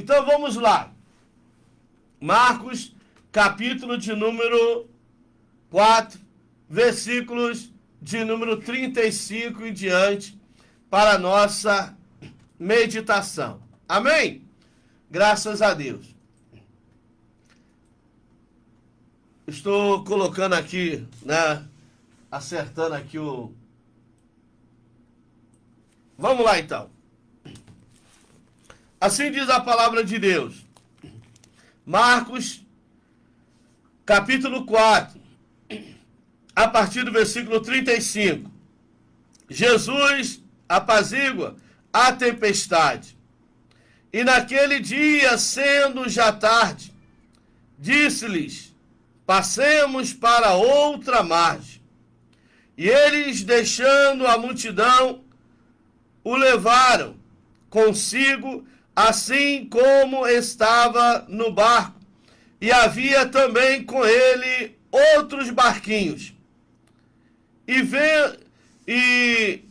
Então vamos lá. Marcos, capítulo de número 4, versículos de número 35 em diante, para a nossa meditação. Amém? Graças a Deus. Estou colocando aqui, né? Acertando aqui o... Vamos lá então. Assim diz a palavra de Deus. Marcos, capítulo 4, a partir do versículo 35. Jesus apazigua a tempestade. E naquele dia, sendo já tarde, disse-lhes: passemos para outra margem. E eles, deixando a multidão, o levaram consigo, assim como estava no barco. E havia também com ele outros barquinhos. E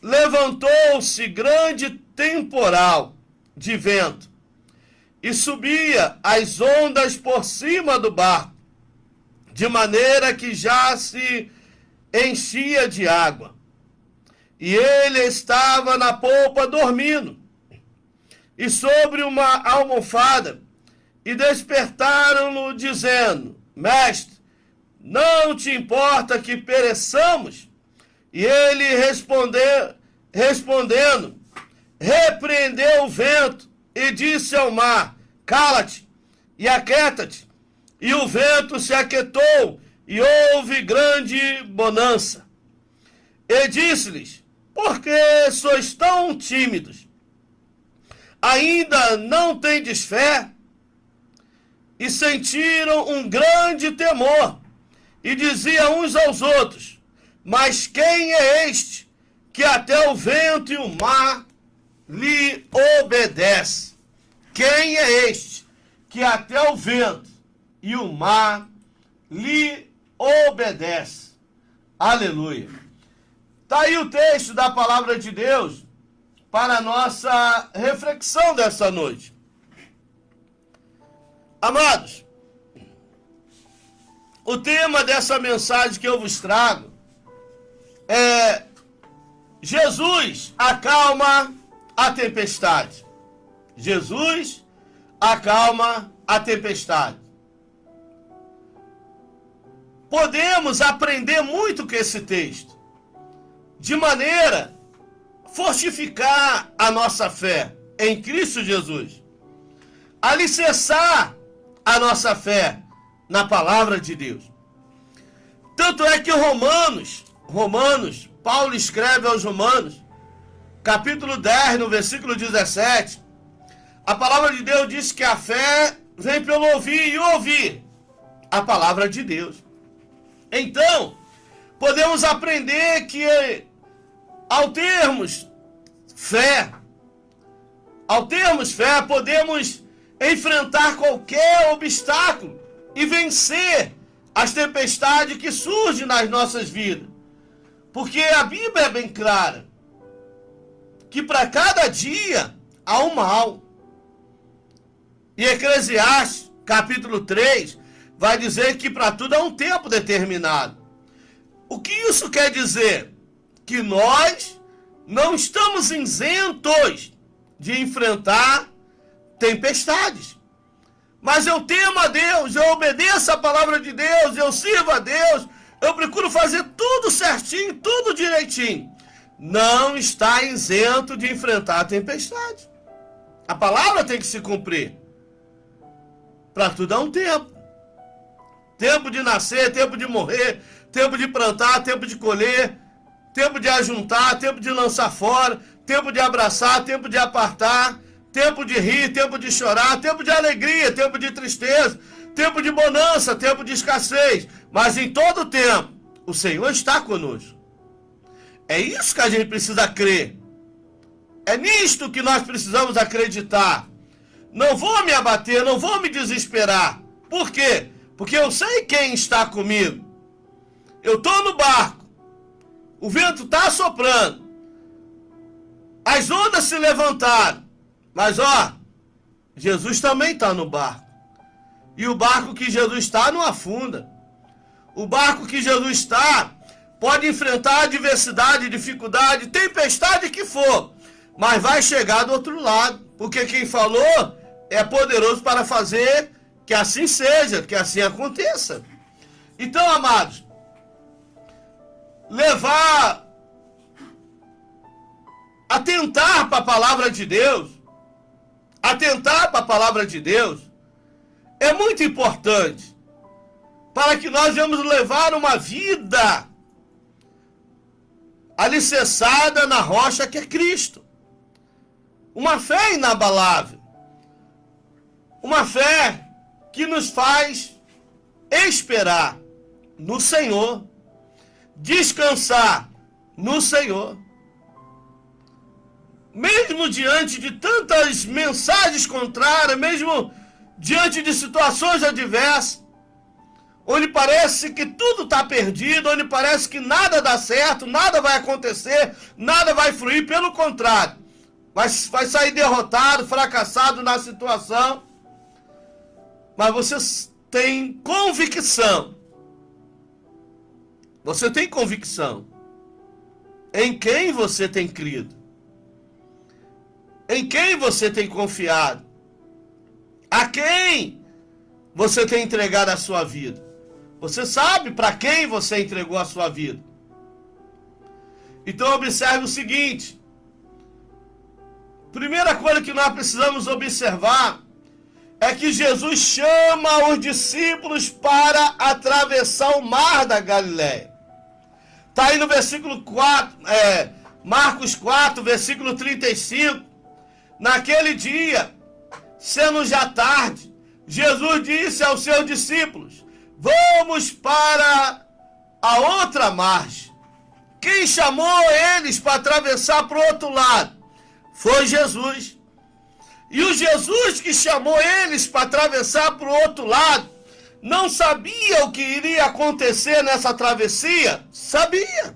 levantou-se grande temporal de vento, e subia as ondas por cima do barco, de maneira que já se enchia de água. E ele estava na polpa dormindo, e sobre uma almofada, e despertaram-no, dizendo: Mestre, não te importa que pereçamos? E ele respondendo, repreendeu o vento e disse ao mar: cala-te e aquieta-te. E o vento se aquietou e houve grande bonança. E disse-lhes: por que sois tão tímidos? Ainda não tendes fé? E sentiram um grande temor, e diziam uns aos outros: mas quem é este que até o vento e o mar lhe obedece? Quem é este que até o vento e o mar lhe obedece? Aleluia. Está aí o texto da palavra de Deus para a nossa reflexão dessa noite. Amados, o tema dessa mensagem que eu vos trago é: Jesus acalma a tempestade. Jesus acalma a tempestade. Podemos aprender muito com esse texto, de maneira a fortificar a nossa fé em Cristo Jesus, alicerçar a nossa fé na palavra de Deus. Tanto é que Romanos, Paulo escreve aos Romanos, capítulo 10, no versículo 17, a palavra de Deus diz que a fé vem pelo ouvir e ouvir a palavra de Deus. Então, podemos aprender que ao termos fé, podemos enfrentar qualquer obstáculo e vencer as tempestades que surgem nas nossas vidas. Porque a Bíblia é bem clara que para cada dia há um mal. E Eclesiastes, capítulo 3, vai dizer que para tudo há um tempo determinado. O que isso quer dizer? Que nós não estamos isentos de enfrentar tempestades. Mas eu temo a Deus, eu obedeço a palavra de Deus, eu sirvo a Deus, eu procuro fazer tudo certinho, tudo direitinho. Não está isento de enfrentar a tempestade. A palavra tem que se cumprir. Para tudo há um tempo. Tempo de nascer, tempo de morrer, tempo de plantar, tempo de colher, tempo de ajuntar, tempo de lançar fora, tempo de abraçar, tempo de apartar, tempo de rir, tempo de chorar, tempo de alegria, tempo de tristeza, tempo de bonança, tempo de escassez. Mas em todo tempo, o Senhor está conosco. É isso que a gente precisa crer. É nisto que nós precisamos acreditar. Não vou me abater, não vou me desesperar. Por quê? Porque eu sei quem está comigo. Eu estou no barco. O vento está soprando. As ondas se levantaram. Mas Jesus também está no barco. E o barco que Jesus está não afunda. O barco que Jesus está pode enfrentar adversidade, dificuldade, tempestade que for, mas vai chegar do outro lado, porque quem falou é poderoso para fazer que assim seja, que assim aconteça. Então, amados, atentar para a palavra de Deus, é muito importante para que nós venhamos levar uma vida alicerçada na rocha que é Cristo. Uma fé inabalável. Uma fé que nos faz esperar no Senhor, descansar no Senhor. Mesmo diante de tantas mensagens contrárias, mesmo diante de situações adversas, onde parece que tudo está perdido, onde parece que nada dá certo, nada vai acontecer, nada vai fluir, pelo contrário, vai sair derrotado, fracassado na situação, mas você tem convicção em quem você tem crido, em quem você tem confiado, a quem você tem entregado a sua vida. Você sabe para quem você entregou a sua vida. Então observe o seguinte. Primeira coisa que nós precisamos observar é que Jesus chama os discípulos para atravessar o mar da Galileia. Está aí no versículo 4, Marcos 4, versículo 35. Naquele dia, sendo já tarde, Jesus disse aos seus discípulos: vamos para a outra margem. Quem chamou eles para atravessar para o outro lado? Foi Jesus. E o Jesus que chamou eles para atravessar para o outro lado, não sabia o que iria acontecer nessa travessia? Sabia.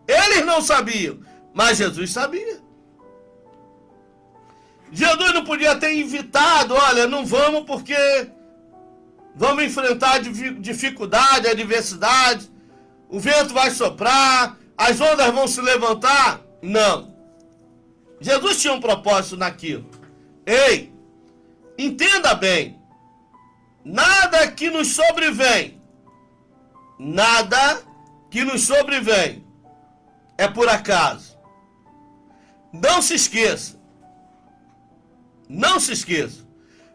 Eles não sabiam, mas Jesus sabia. Jesus não podia ter invitado: olha, não vamos porque vamos enfrentar dificuldade, adversidade, o vento vai soprar, as ondas vão se levantar. Não. Jesus tinha um propósito naquilo. Ei, entenda bem, nada que nos sobrevém é por acaso. Não se esqueça.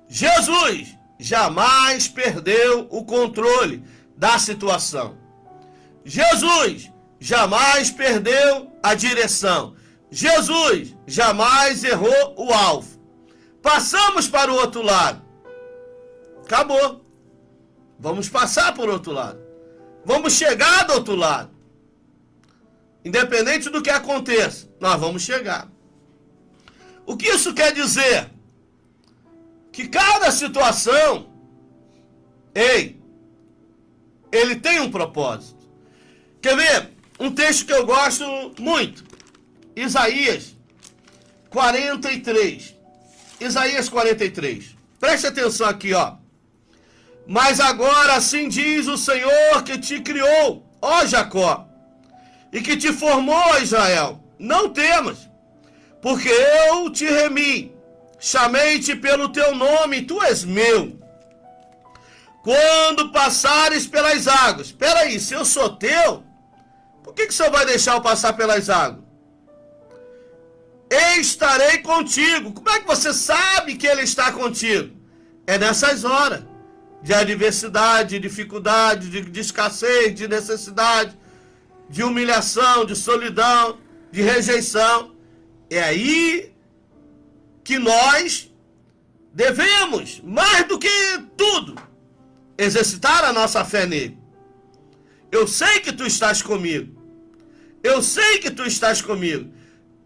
Jesus jamais perdeu o controle da situação. Jesus jamais perdeu a direção. Jesus jamais errou o alvo. Passamos para o outro lado. Acabou. Vamos passar por outro lado. Vamos chegar do outro lado. Independente do que aconteça, nós vamos chegar. O que isso quer dizer? Que cada situação, ele tem um propósito. Quer ver? Um texto que eu gosto muito. Isaías 43. Isaías 43. Preste atenção aqui, ó. Mas agora assim diz o Senhor que te criou, ó Jacó, e que te formou, Israel. Não temas, porque eu te remi. Chamei-te pelo teu nome, tu és meu. Quando passares pelas águas. Espera aí, se eu sou teu, por que o Senhor vai deixar eu passar pelas águas? Estarei contigo. Como é que você sabe que Ele está contigo? É nessas horas de adversidade, de dificuldade, de escassez, de necessidade, de humilhação, de solidão, de rejeição. É aí que nós devemos, mais do que tudo, exercitar a nossa fé nele. Eu sei que tu estás comigo.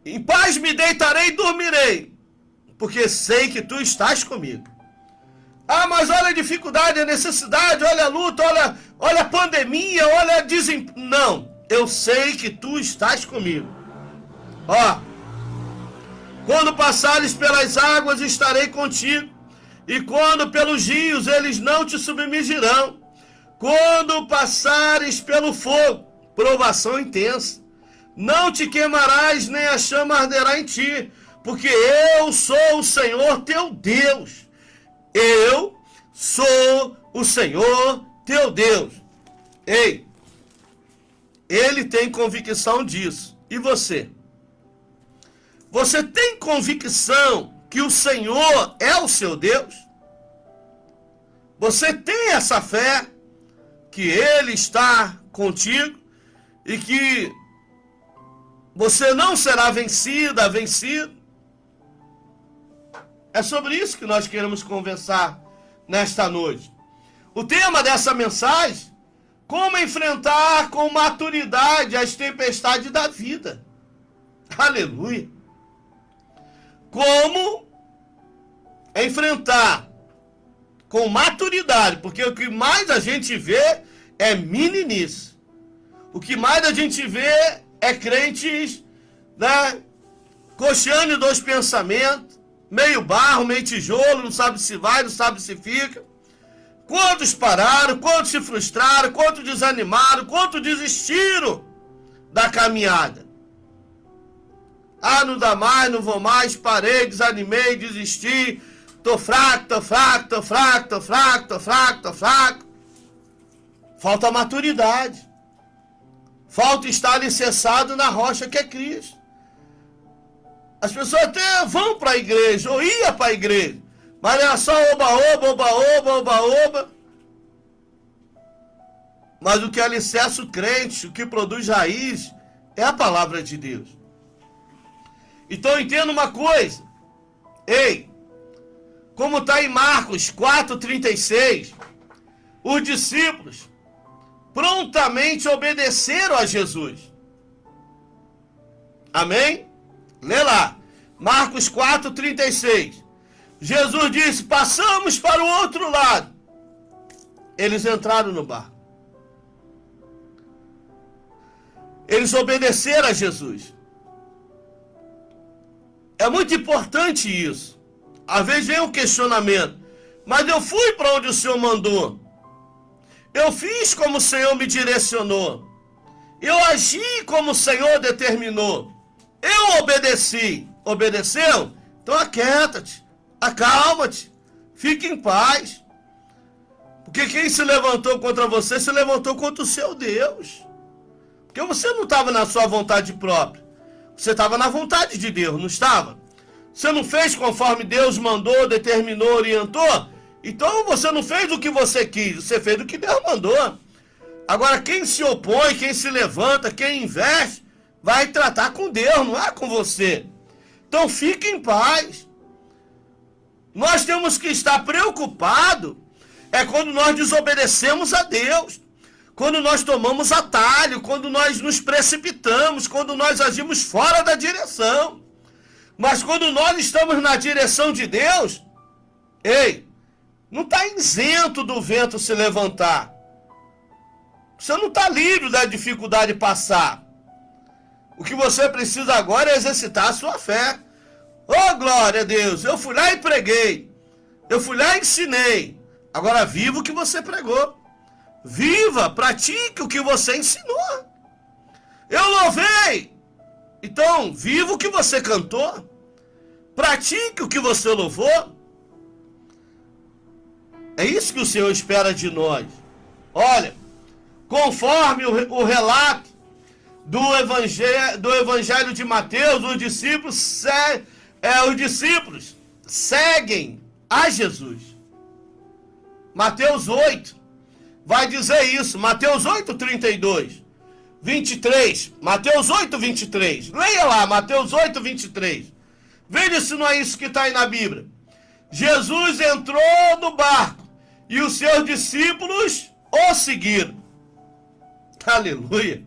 Em paz me deitarei e dormirei, porque sei que tu estás comigo. Ah, mas olha a dificuldade, a necessidade, olha a luta, olha a pandemia, olha a Não, eu sei que tu estás comigo. Ó, Quando passares pelas águas, estarei contigo. E quando pelos rios, eles não te submergirão. Quando passares pelo fogo, provação intensa, não te queimarás, nem a chama arderá em ti, porque eu sou o Senhor teu Deus. Eu sou o Senhor teu Deus. Ei, ele tem convicção disso. E você? Você tem convicção que o Senhor é o seu Deus? Você tem essa fé que Ele está contigo e que você não será vencido? É sobre isso que nós queremos conversar nesta noite. O tema dessa mensagem: como enfrentar com maturidade as tempestades da vida. Aleluia! Como enfrentar com maturidade, porque o que mais a gente vê é meninice. O que mais a gente vê é crentes, né, coxando dois pensamentos, meio barro, meio tijolo, não sabe se vai, não sabe se fica. Quantos pararam, quantos se frustraram, quantos desanimaram, quantos desistiram da caminhada. Ah, não dá mais, não vou mais, parei, desanimei, desisti, tô fraco. Falta maturidade. Falta estar alicerçado na rocha que é Cristo. As pessoas até vão para a igreja, ou iam para a igreja, mas era só oba. Mas o que alicerça o crente, o que produz raiz, é a palavra de Deus. Então entenda uma coisa. Ei, como está em Marcos 4,36, os discípulos prontamente obedeceram a Jesus. Amém? Lê lá. Marcos 4,36. Jesus disse: passamos para o outro lado. Eles entraram no barco. Eles obedeceram a Jesus. É muito importante isso. Às vezes vem um questionamento: mas eu fui para onde o Senhor mandou. Eu fiz como o Senhor me direcionou. Eu agi como o Senhor determinou. Eu obedeci. Obedeceu? Então aquieta-te, acalma-te, fique em paz. Porque quem se levantou contra você, se levantou contra o seu Deus. Porque você não estava na sua vontade própria. Você estava na vontade de Deus, não estava? Você não fez conforme Deus mandou, determinou, orientou? Então você não fez o que você quis, você fez o que Deus mandou. Agora quem se opõe, quem se levanta, quem investe, vai tratar com Deus, não é com você. Então fique em paz. Nós temos que estar preocupados quando nós desobedecemos a Deus. Quando nós tomamos atalho, quando nós nos precipitamos, quando nós agimos fora da direção. Mas quando nós estamos na direção de Deus, ei, não está isento do vento se levantar. Você não está livre da dificuldade de passar. O que você precisa agora é exercitar a sua fé. Oh, glória a Deus, eu fui lá e preguei. Eu fui lá e ensinei. Agora viva o que você pregou. Viva, pratique o que você ensinou. Eu louvei. Então, viva o que você cantou. Pratique o que você louvou. É isso que o Senhor espera de nós. Olha, conforme o relato do Evangelho de Mateus, os discípulos seguem a Jesus. Mateus 8 vai dizer isso. Mateus 8:32, 23. Mateus 8:23. Leia lá, Mateus 8:23. Veja se não é isso que está aí na Bíblia. Jesus entrou no barco e os seus discípulos o seguiram. Aleluia.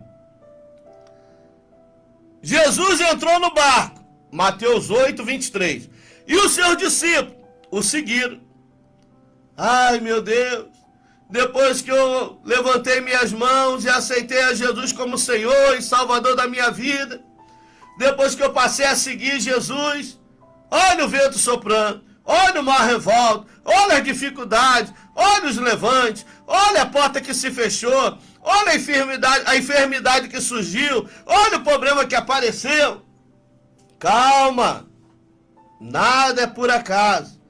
Jesus entrou no barco, Mateus 8:23, e os seus discípulos o seguiram. Ai, meu Deus, depois que eu levantei minhas mãos e aceitei a Jesus como Senhor e Salvador da minha vida, depois que eu passei a seguir Jesus, olha o vento soprando, olha o mar revolto, olha as dificuldades, olha os levantes, olha a porta que se fechou, olha a enfermidade que surgiu, olha o problema que apareceu. Calma, nada é por acaso.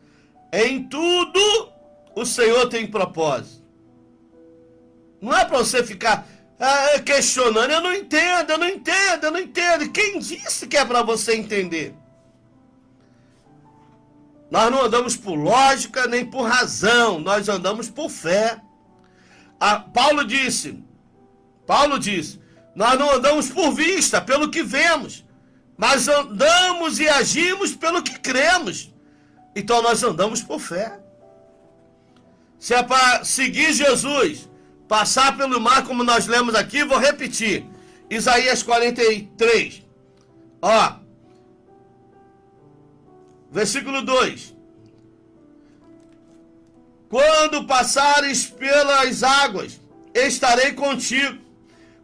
Em tudo o Senhor tem propósito. Não é para você ficar questionando, eu não entendo. Quem disse que é para você entender? Nós não andamos por lógica nem por razão, nós andamos por fé. Paulo disse, nós não andamos por vista, pelo que vemos, mas andamos e agimos pelo que cremos. Então nós andamos por fé. Se é para seguir Jesus, passar pelo mar, como nós lemos aqui, vou repetir. Isaías 43. Versículo 2. Quando passares pelas águas, estarei contigo.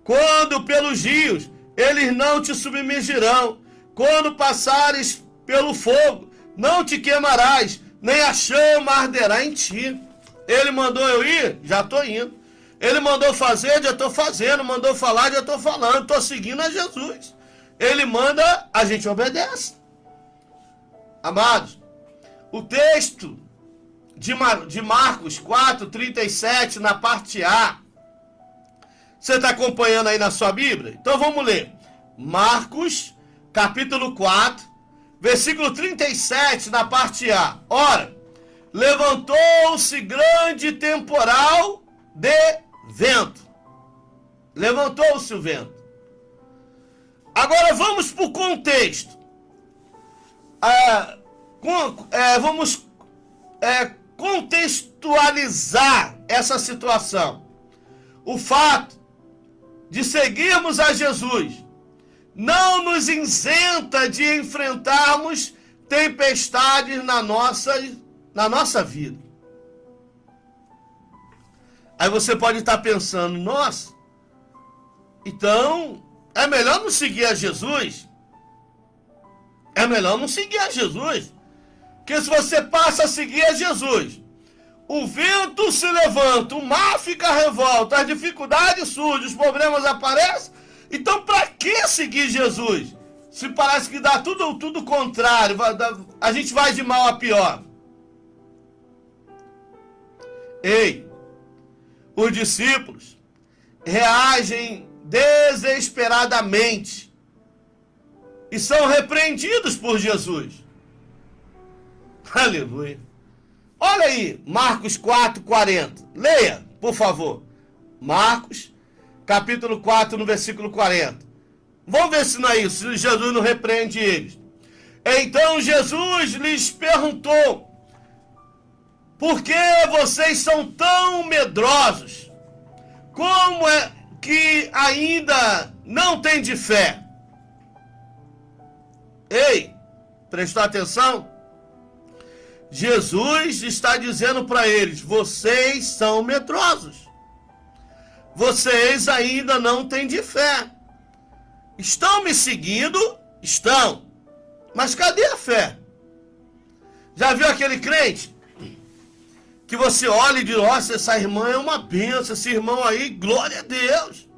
Quando pelos rios, eles não te submergirão. Quando passares pelo fogo, não te queimarás, nem a chama arderá em ti. Ele mandou eu ir? Já estou indo. Ele mandou fazer? Já estou fazendo. Mandou falar? Já estou falando. Estou seguindo a Jesus. Ele manda, a gente obedece. Amados, o texto de Marcos 4:37, na parte A, você está acompanhando aí na sua Bíblia? Então vamos ler. Marcos, capítulo 4, versículo 37, na parte A. Ora, levantou-se grande temporal de vento. Levantou-se o vento. Agora vamos para o contexto. Vamos contextualizar essa situação. O fato de seguirmos a Jesus não nos isenta de enfrentarmos tempestades na nossa vida. Aí você pode estar pensando, nossa, então é melhor não seguir a Jesus? É melhor não seguir a Jesus. Porque se você passa a seguir a Jesus, o vento se levanta, o mar fica revolto, as dificuldades surgem, os problemas aparecem. Então para que seguir Jesus? Se parece que dá tudo contrário, a gente vai de mal a pior. Ei, os discípulos reagem desesperadamente e são repreendidos por Jesus. Aleluia. Olha aí, Marcos 4:40. Leia, por favor. Marcos, capítulo 4, no versículo 40. Vamos ver se não é isso, se Jesus não repreende eles. Então Jesus lhes perguntou: por que vocês são tão medrosos? Como é que ainda não têm de fé? Ei, prestou atenção? Jesus está dizendo para eles: vocês são medrosos. Vocês ainda não têm de fé. Estão me seguindo? Estão. Mas cadê a fé? Já viu aquele crente que você olha e diz: nossa, essa irmã é uma bênção, esse irmão aí, glória a Deus.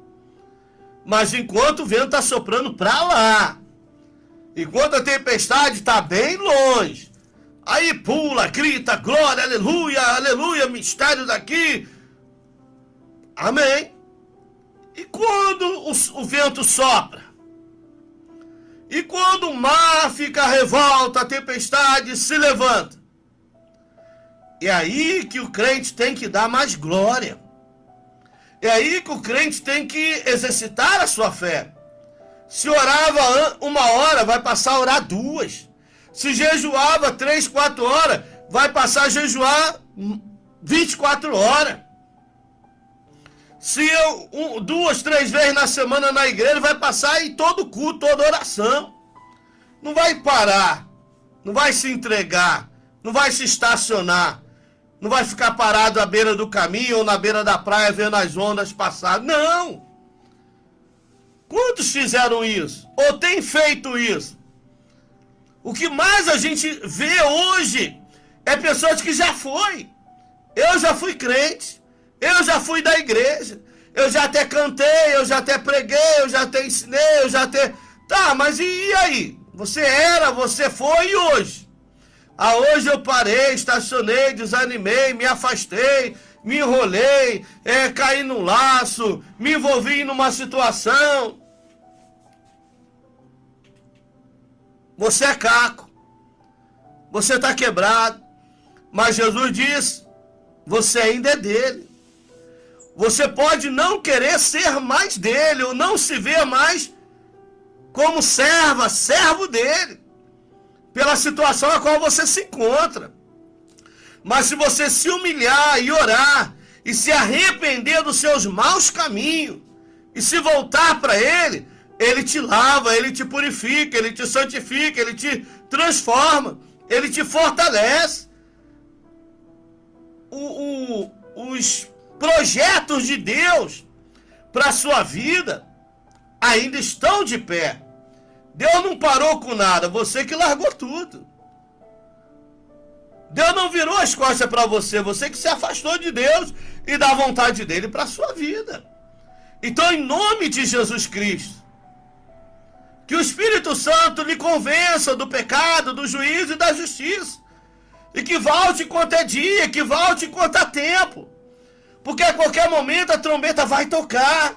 Mas enquanto o vento está soprando para lá, enquanto a tempestade está bem longe, aí pula, grita, glória, aleluia, mistério daqui. Amém. E quando o vento sopra? E quando o mar fica revolto, a tempestade se levanta? É aí que o crente tem que dar mais glória. É aí que o crente tem que exercitar a sua fé. Se orava 1 hora, vai passar a orar 2. Se jejuava 3, 4 horas, vai passar a jejuar 24 horas. Se 2, 3 vezes na semana na igreja, vai passar em todo culto, toda oração. Não vai parar, não vai se entregar, não vai se estacionar, não vai ficar parado à beira do caminho ou na beira da praia vendo as ondas passar. Não! Quantos fizeram isso? Ou têm feito isso? O que mais a gente vê hoje é pessoas que já foi. Eu já fui crente, eu já fui da igreja, eu já até cantei, eu já até preguei, eu já até ensinei, eu já até... Tá, mas e aí? Você era, você foi e hoje? Ah, hoje eu parei, estacionei, desanimei, me afastei, me enrolei, caí num laço, me envolvi numa situação. Você é caco, você está quebrado, mas Jesus diz, você ainda é dele. Você pode não querer ser mais dele, ou não se ver mais como servo dele, pela situação a qual você se encontra. Mas se você se humilhar e orar, e se arrepender dos seus maus caminhos, e se voltar para ele, ele te lava, ele te purifica, ele te santifica, ele te transforma, ele te fortalece. Os projetos de Deus para a sua vida ainda estão de pé. Deus não parou com nada, você que largou tudo. Deus não virou as costas para você, você que se afastou de Deus e da vontade dele para a sua vida. Então, em nome de Jesus Cristo, que o Espírito Santo lhe convença do pecado, do juízo e da justiça. E que volte enquanto é dia, que volte enquanto há tempo. Porque a qualquer momento a trombeta vai tocar.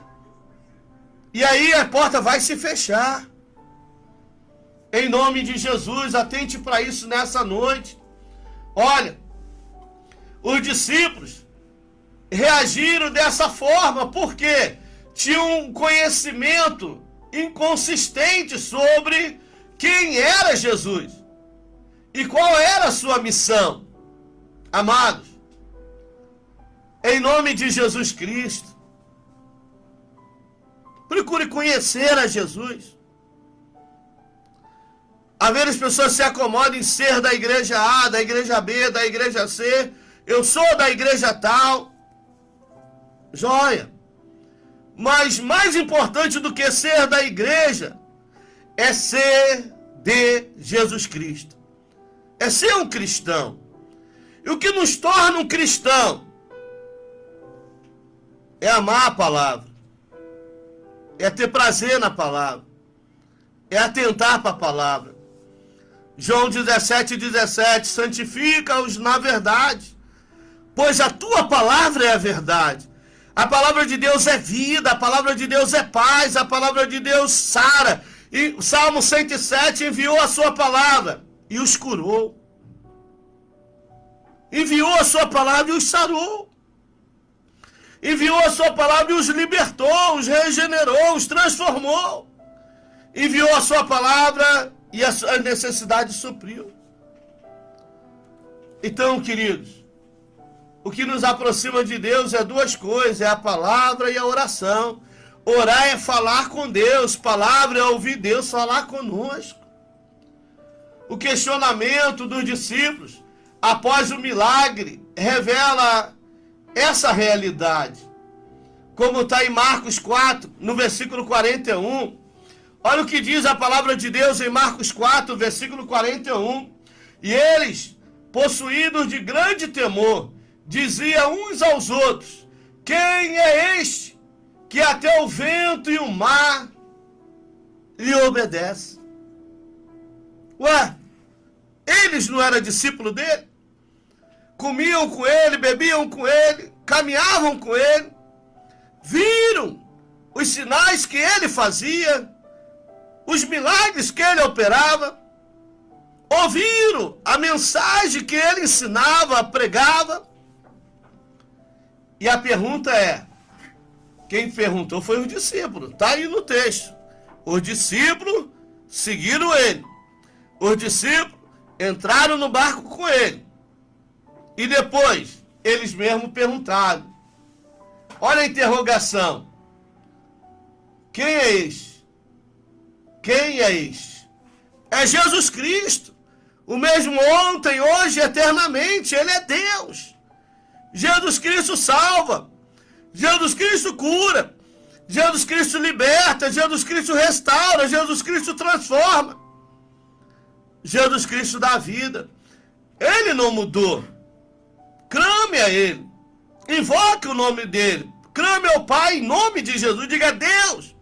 E aí a porta vai se fechar. Em nome de Jesus, atente para isso nessa noite. Olha, os discípulos reagiram dessa forma porque tinham um conhecimento inconsistente sobre quem era Jesus e qual era a sua missão. Amados, em nome de Jesus Cristo, procure conhecer a Jesus. Às vezes as pessoas se acomodam em ser da igreja A, da igreja B, da igreja C. Eu sou da igreja tal. Joia. Mas mais importante do que ser da igreja é ser de Jesus Cristo. É ser um cristão. E o que nos torna um cristão é amar a palavra. É ter prazer na palavra. É atentar para a palavra. João 17:17, santifica-os na verdade, pois a tua palavra é a verdade. A palavra de Deus é vida, a palavra de Deus é paz, a palavra de Deus sara. E o Salmo 107 enviou a sua palavra e os curou. Enviou a sua palavra e os sarou. Enviou a sua palavra e os libertou, os regenerou, os transformou. Enviou a sua palavra e a sua necessidade supriu. Então, queridos, o que nos aproxima de Deus é duas coisas, é a palavra e a oração. Orar é falar com Deus, palavra é ouvir Deus falar conosco. O questionamento dos discípulos, após o milagre, revela essa realidade. Como está em Marcos 4, no versículo 41. Olha o que diz a palavra de Deus em Marcos 4, versículo 41. E eles, possuídos de grande temor, diziam uns aos outros: quem é este que até o vento e o mar lhe obedecem? Ué, eles não eram discípulos dele? Comiam com ele, bebiam com ele, caminhavam com ele, viram os sinais que ele fazia, os milagres que ele operava, ouviram a mensagem que ele ensinava, pregava. E a pergunta é, quem perguntou foi os discípulos, está aí no texto. Os discípulos seguiram ele, os discípulos entraram no barco com ele, e depois eles mesmos perguntaram. Olha a interrogação, quem é este? Quem é este? É Jesus Cristo, o mesmo ontem, hoje, eternamente. Ele é Deus. Jesus Cristo salva, Jesus Cristo cura, Jesus Cristo liberta, Jesus Cristo restaura, Jesus Cristo transforma. Jesus Cristo dá vida. Ele não mudou. Clame a Ele. Invoque o nome dEle. Clame ao Pai em nome de Jesus. Diga: Deus,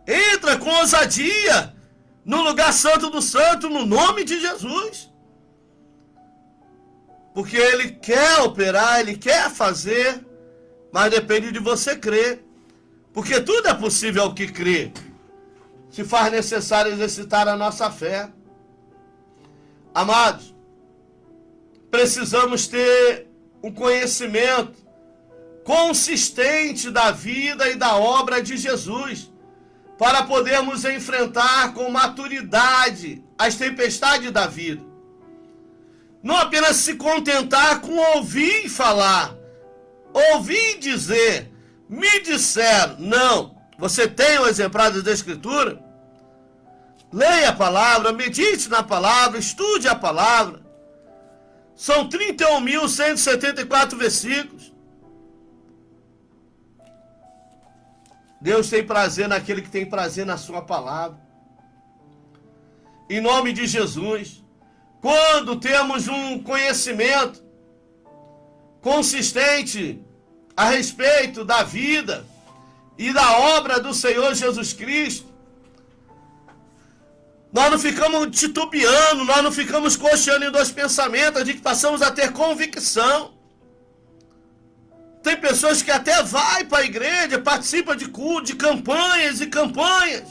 entra com ousadia no lugar santo do santo, no nome de Jesus. Porque Ele quer operar, Ele quer fazer, mas depende de você crer. Porque tudo é possível ao que crê. Se faz necessário exercitar a nossa fé. Amados, precisamos ter um conhecimento consistente da vida e da obra de Jesus, para podermos enfrentar com maturidade as tempestades da vida. Não apenas se contentar com ouvir falar, ouvir dizer, me disseram. Não. Você tem o exemplar da Escritura? Leia a palavra, medite na palavra, estude a palavra. São 31.174 versículos. Deus tem prazer naquele que tem prazer na sua palavra. Em nome de Jesus, quando temos um conhecimento consistente a respeito da vida e da obra do Senhor Jesus Cristo, nós não ficamos titubeando, nós não ficamos cocheando em dois pensamentos, a gente passamos a ter convicção. Tem pessoas que até vai para a igreja, participa de culto, de campanhas e campanhas.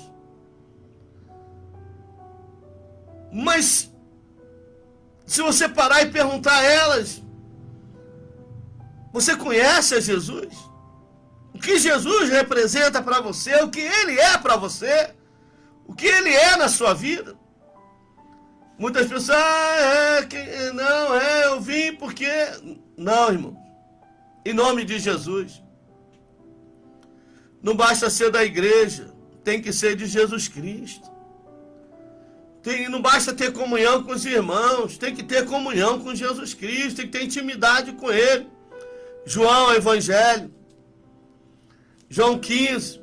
Mas, se você parar e perguntar a elas, você conhece a Jesus? O que Jesus representa para você? O que Ele é para você? O que Ele é na sua vida? Muitas pessoas, eu vim porque... Não, irmão. Em nome de Jesus. Não basta ser da igreja, tem que ser de Jesus Cristo. Não basta ter comunhão com os irmãos, tem que ter comunhão com Jesus Cristo, tem que ter intimidade com Ele. João, Evangelho, João 15,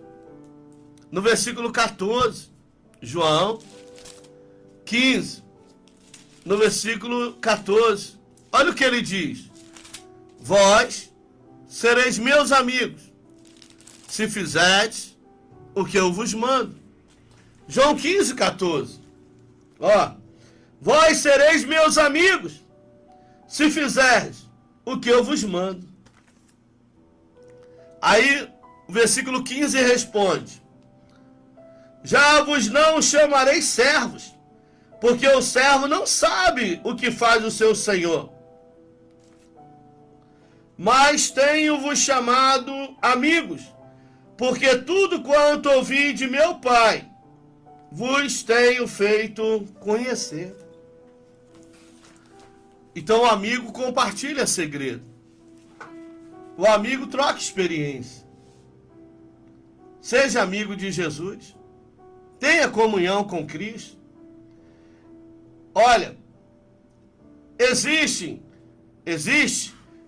no versículo 14. João 15, no versículo 14. Olha o que ele diz: vós sereis meus amigos, se fizerdes o que eu vos mando. João 15, 14. Vós sereis meus amigos, se fizerdes o que eu vos mando. Aí, o versículo 15 responde: já vos não chamarei servos, porque o servo não sabe o que faz o seu senhor. Mas tenho-vos chamado amigos, porque tudo quanto ouvi de meu Pai, vos tenho feito conhecer. Então o amigo compartilha segredo. O amigo troca experiência. Seja amigo de Jesus. Tenha comunhão com Cristo. Olha, existe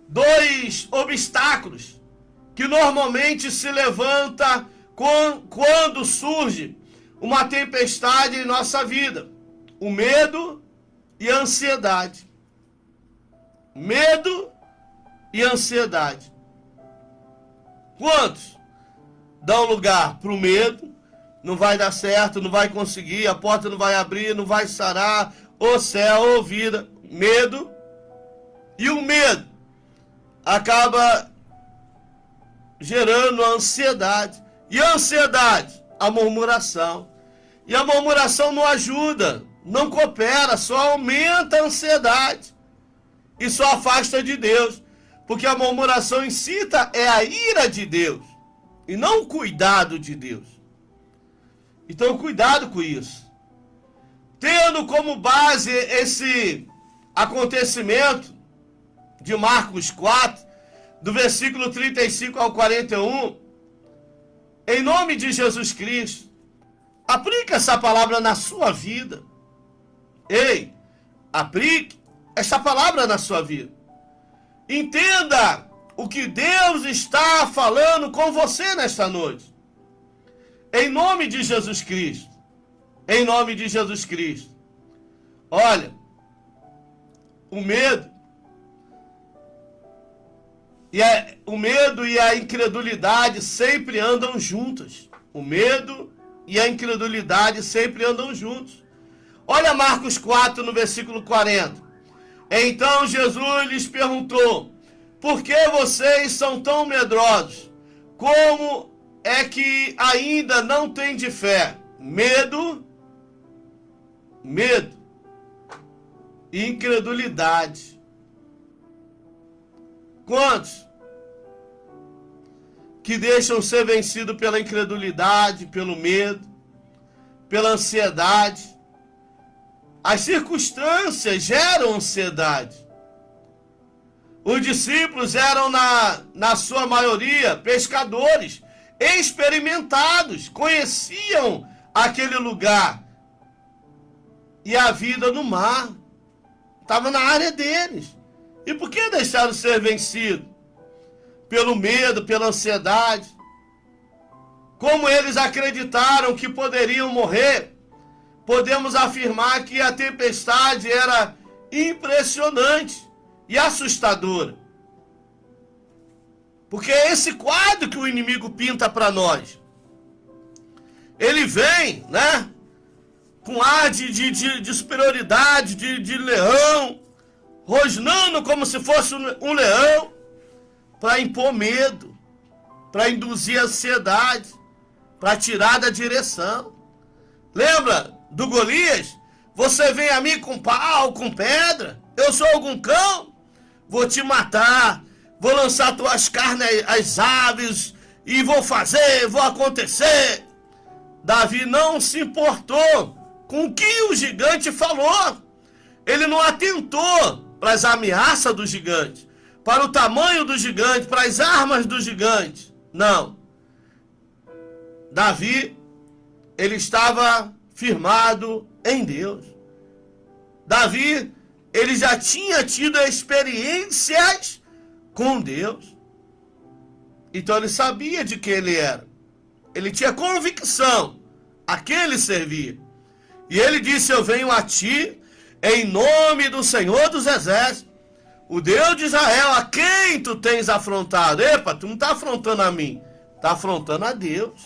2 obstáculos que normalmente se levanta quando surge uma tempestade em nossa vida: o medo e a ansiedade. Medo e ansiedade. Quantos dão lugar para o medo? Não vai dar certo, não vai conseguir, a porta não vai abrir, não vai sarar, o céu, ou vida. Medo. E o medo acaba gerando a ansiedade. E a ansiedade, a murmuração. E a murmuração não ajuda, não coopera, só aumenta a ansiedade. E só afasta de Deus. Porque a murmuração incita a ira de Deus, e não o cuidado de Deus. Então, cuidado com isso. Tendo como base esse acontecimento de Marcos 4, do versículo 35 ao 41, em nome de Jesus Cristo, aplique essa palavra na sua vida. Ei, aplique essa palavra na sua vida. Entenda o que Deus está falando com você nesta noite. Em nome de Jesus Cristo. Em nome de Jesus Cristo. Olha, o medo e a incredulidade sempre andam juntas. O medo e a incredulidade sempre andam juntos. Olha Marcos 4, no versículo 40. Então Jesus lhes perguntou: por que vocês são tão medrosos? Como é que ainda não têm de fé? Medo e incredulidade. Quantos que deixam ser vencidos pela incredulidade, pelo medo, pela ansiedade? As circunstâncias geram ansiedade. Os discípulos eram, na sua maioria, pescadores, experimentados, conheciam aquele lugar. E a vida no mar estava na área deles. E por que deixaram ser vencidos? Pelo medo, pela ansiedade. Como eles acreditaram que poderiam morrer, podemos afirmar que a tempestade era impressionante e assustadora. Porque é esse quadro que o inimigo pinta para nós. Ele vem, né, com ar de superioridade, de leão, rosnando como se fosse um leão, para impor medo, para induzir ansiedade, para tirar da direção. Lembra do Golias? Você vem a mim com pau, com pedra? Eu sou algum cão? Vou te matar, vou lançar tuas carnes às aves e vou acontecer. Davi não se importou com o que o gigante falou. Ele não atentou para as ameaças do gigante, para o tamanho do gigante, para as armas do gigante. Não. Davi, ele estava firmado em Deus. Davi, ele já tinha tido experiências com Deus. Então ele sabia de quem ele era. Ele tinha convicção a quem ele servia. E ele disse: eu venho a ti em nome do Senhor dos Exércitos, o Deus de Israel, a quem tu tens afrontado. Epa, tu não está afrontando a mim, está afrontando a Deus.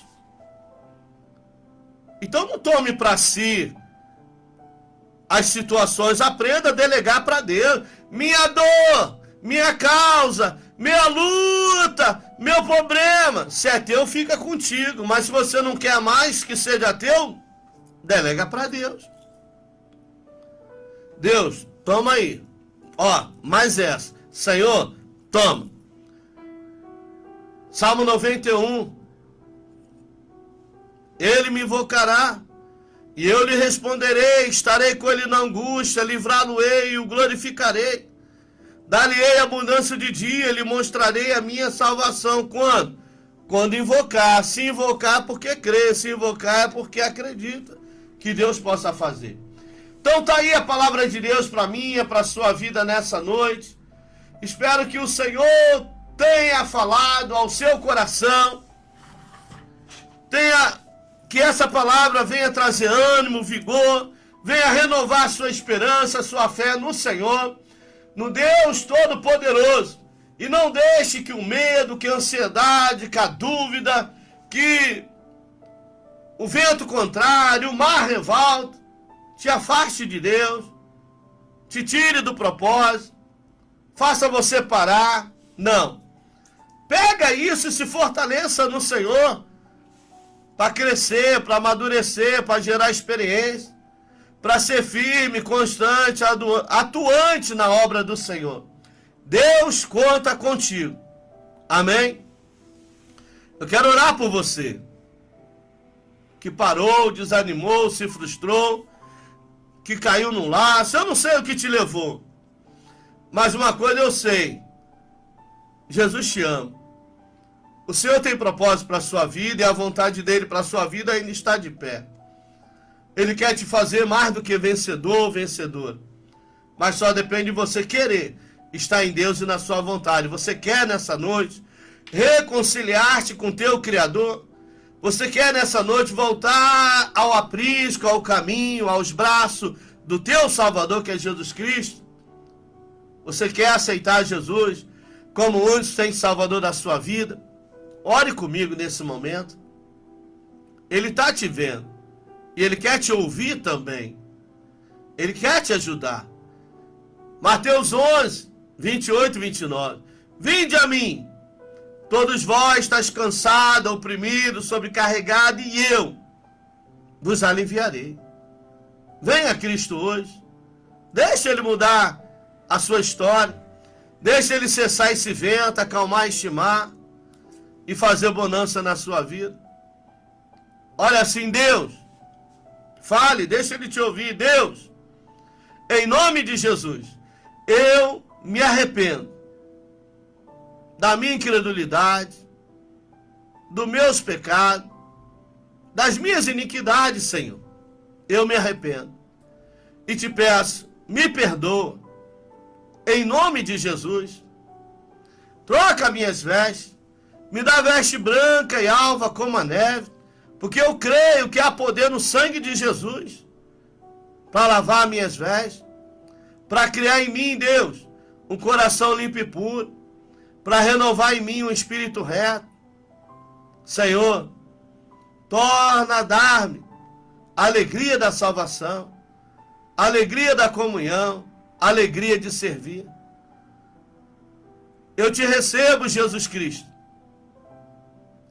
Então não tome para si as situações, aprenda a delegar para Deus. Minha dor, minha causa, minha luta, meu problema, se é teu, fica contigo. Mas se você não quer mais que seja teu, delega para Deus. Deus, toma aí. Ó, mais essa. Senhor, toma. Salmo 91. Ele me invocará e eu lhe responderei, estarei com ele na angústia, livrá-lo-ei e o glorificarei. Dar-lhe-ei abundância de dia, lhe mostrarei a minha salvação. Quando? Quando invocar. Se invocar porque crê, se invocar é porque acredita que Deus possa fazer. Então tá aí a palavra de Deus para mim e para a sua vida nessa noite. Espero que o Senhor tenha falado ao seu coração. Que essa palavra venha trazer ânimo, vigor, venha renovar a sua esperança, a sua fé no Senhor, no Deus Todo-Poderoso. E não deixe que o medo, que a ansiedade, que a dúvida, que o vento contrário, o mar revolta, te afaste de Deus, te tire do propósito, faça você parar. Não. Pega isso e se fortaleça no Senhor, para crescer, para amadurecer, para gerar experiência, para ser firme, constante, atuante na obra do Senhor. Deus conta contigo. Amém? Eu quero orar por você, que parou, desanimou, se frustrou, que caiu num laço. Eu não sei o que te levou, mas uma coisa eu sei: Jesus te ama. O Senhor tem propósito para a sua vida e a vontade dele para a sua vida ainda está de pé. Ele quer te fazer mais do que vencedor ou vencedora. Mas só depende de você querer estar em Deus e na sua vontade. Você quer nessa noite reconciliar-te com teu Criador? Você quer nessa noite voltar ao aprisco, ao caminho, aos braços do teu Salvador, que é Jesus Cristo? Você quer aceitar Jesus como o único Salvador da sua vida? Ore comigo nesse momento. Ele está te vendo. E Ele quer te ouvir também. Ele quer te ajudar. Mateus 11, 28 e 29. Vinde a mim, todos vós estáis cansados, oprimidos, sobrecarregados, e eu vos aliviarei. Venha a Cristo hoje. Deixa Ele mudar a sua história. Deixa Ele cessar esse vento, acalmar, estimar e fazer bonança na sua vida. Olha assim, Deus, fale, deixa Ele te ouvir. Deus, em nome de Jesus, eu me arrependo da minha incredulidade, dos meus pecados, das minhas iniquidades, Senhor. Eu me arrependo e te peço, me perdoa, em nome de Jesus. Troca minhas vestes, me dá veste branca e alva como a neve, porque eu creio que há poder no sangue de Jesus para lavar minhas vestes, para criar em mim, Deus, um coração limpo e puro, para renovar em mim um espírito reto. Senhor, torna a dar-me a alegria da salvação, a alegria da comunhão, a alegria de servir. Eu te recebo, Jesus Cristo.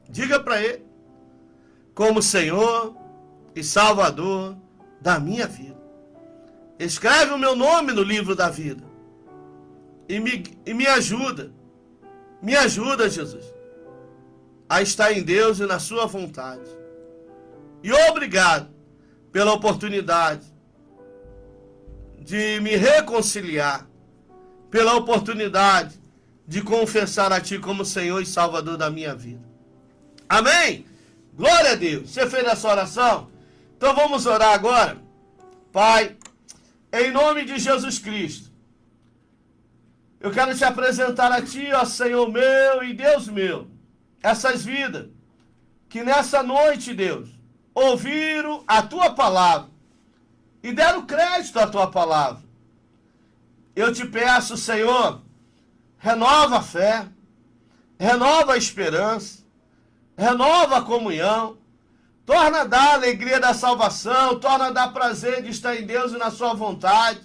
Diga para Ele, como Senhor e Salvador da minha vida. Escreve o meu nome no livro da vida. E me ajuda. Me ajuda, Jesus, a estar em Deus e na sua vontade. E obrigado pela oportunidade de me reconciliar, pela oportunidade de confessar a Ti como Senhor e Salvador da minha vida. Amém? Glória a Deus. Você fez essa oração? Então vamos orar agora. Pai, em nome de Jesus Cristo, eu quero te apresentar a Ti, ó Senhor meu e Deus meu, essas vidas que nessa noite, Deus, ouviram a Tua palavra e deram crédito à Tua palavra. Eu te peço, Senhor, renova a fé, renova a esperança, renova a comunhão, torna a dar a alegria da salvação, torna a dar prazer de estar em Deus e na sua vontade,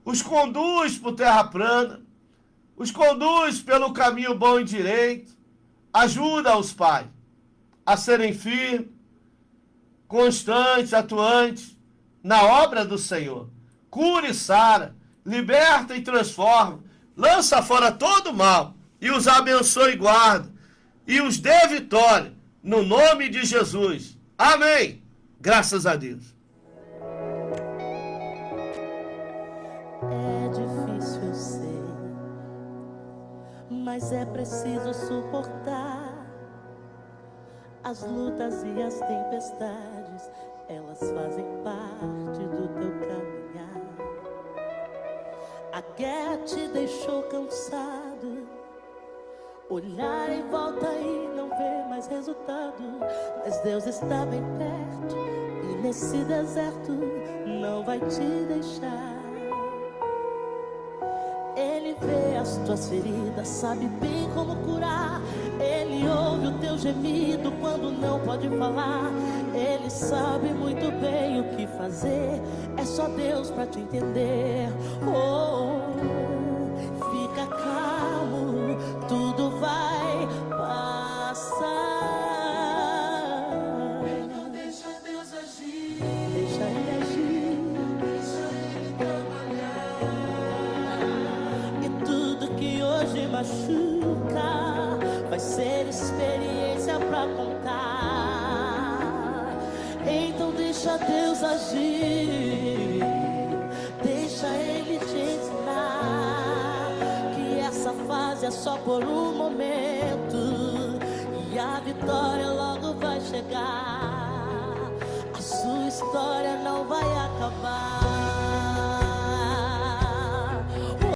os conduz por terra plana, os conduz pelo caminho bom e direito, ajuda-os, Pai, a serem firmes, constantes, atuantes na obra do Senhor. Cura e sara, liberta e transforma, lança fora todo o mal e os abençoe e guarda e os dê vitória no nome de Jesus. Amém. Graças a Deus. É difícil, eu sei, mas é preciso suportar as lutas e as tempestades. Elas fazem parte do teu caminhar. A guerra te deixou cansado, olhar em volta e não ver mais resultado. Mas Deus está bem perto e nesse deserto não vai te deixar. Ele vê as tuas feridas, sabe bem como curar. Ele ouve o teu gemido quando não pode falar. Ele sabe muito bem o que fazer. É só Deus pra te entender. Fica calmo, tudo vai passar. Não deixa Deus agir, deixa Ele agir, deixa Ele trabalhar. E tudo que hoje machuca vai ser experiência pra contar. Então deixa Deus agir, deixa Ele te ensinar que essa fase é só por um momento e a vitória logo vai chegar. A sua história não vai acabar.